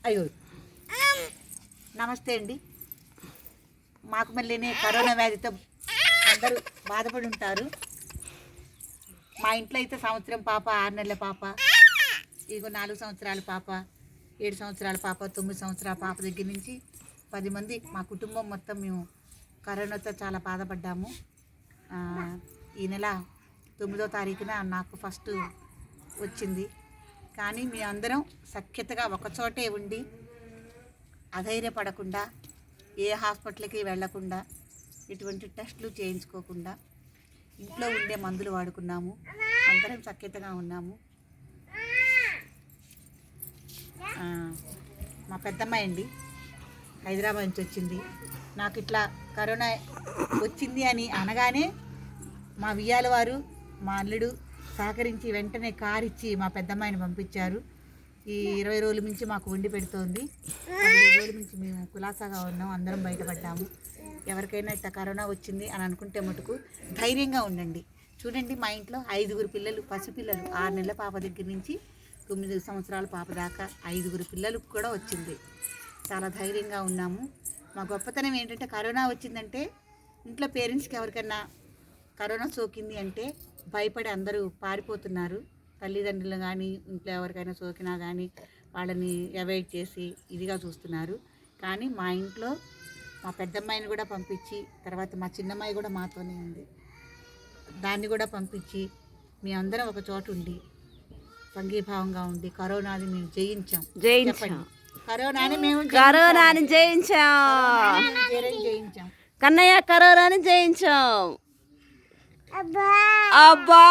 అయ్యో నమస్తే అండి. మాకు మళ్ళీనే కరోనా వ్యాధితో అందరూ బాధపడి ఉంటారు. మా ఇంట్లో అయితే సంవత్సరం పాప, 6 నెలల పాప, ఇగో 4 సంవత్సరాల పాప, 7 సంవత్సరాల పాప, 9 సంవత్సరాల పాప దగ్గర నుంచి 10 మంది మా కుటుంబం మొత్తం మేము కరోనాతో చాలా బాధపడ్డాము. ఈ నెల 9వ తారీఖున నాకు ఫస్ట్ వచ్చింది. కానీ మీ అందరం సఖ్యతగా ఒకచోటే ఉండి అధైర్యపడకుండా, ఏ హాస్పిటల్కి వెళ్ళకుండా, ఎటువంటి టెస్టులు చేయించుకోకుండా ఇంట్లో ఉండే మందులు వాడుకున్నాము. అందరం సఖ్యతగా ఉన్నాము. మా పెద్దమ్మాయి అండి హైదరాబాద్ నుంచి వచ్చింది. నాకు ఇట్లా కరోనా వచ్చింది అని అనగానే మా వియ్యాల వారు, మా అల్లుడు సహకరించి వెంటనే కారు ఇచ్చి మా పెద్దమ్మాయిని పంపించారు. ఈ 20 రోజుల నుంచి మాకు వండి పెడుతోంది. 15 రోజుల నుంచి మేము కులాసాగా ఉన్నాం, అందరం బయటపడ్డాము. ఎవరికైనా ఇట్లా కరోనా వచ్చింది అని అనుకుంటే మటుకు ధైర్యంగా ఉండండి. చూడండి, మా ఇంట్లో 5గురు పిల్లలు, పసిపిల్లలు, 6 నెలల పాప దగ్గర నుంచి 9 సంవత్సరాల పాప దాకా 5గురు పిల్లలకు కూడా వచ్చింది. చాలా ధైర్యంగా ఉన్నాము. మా గొప్పతనం ఏంటంటే, కరోనా వచ్చిందంటే ఇంట్లో పేరెంట్స్కి ఎవరికైనా కరోనా సోకింది అంటే భయపడి అందరూ పారిపోతున్నారు. తల్లిదండ్రులు కానీ ఇంట్లో ఎవరికైనా సోకినా కానీ వాళ్ళని అవాయిడ్ చేసి ఇదిగా చూస్తున్నారు. కానీ మా ఇంట్లో మా పెద్దమ్మాయిని కూడా పంపించి, తర్వాత మా చిన్నమ్మాయి కూడా మాతోనే ఉంది, దాన్ని కూడా పంపించి మీ అందరం ఒక చోట ఉండి సంఘీభావంగా ఉండి కరోనాని మేము జయించాం. కరోనాని మేము జయించాం. కన్నయ్య కరోనాని జయించాం. అబ్బా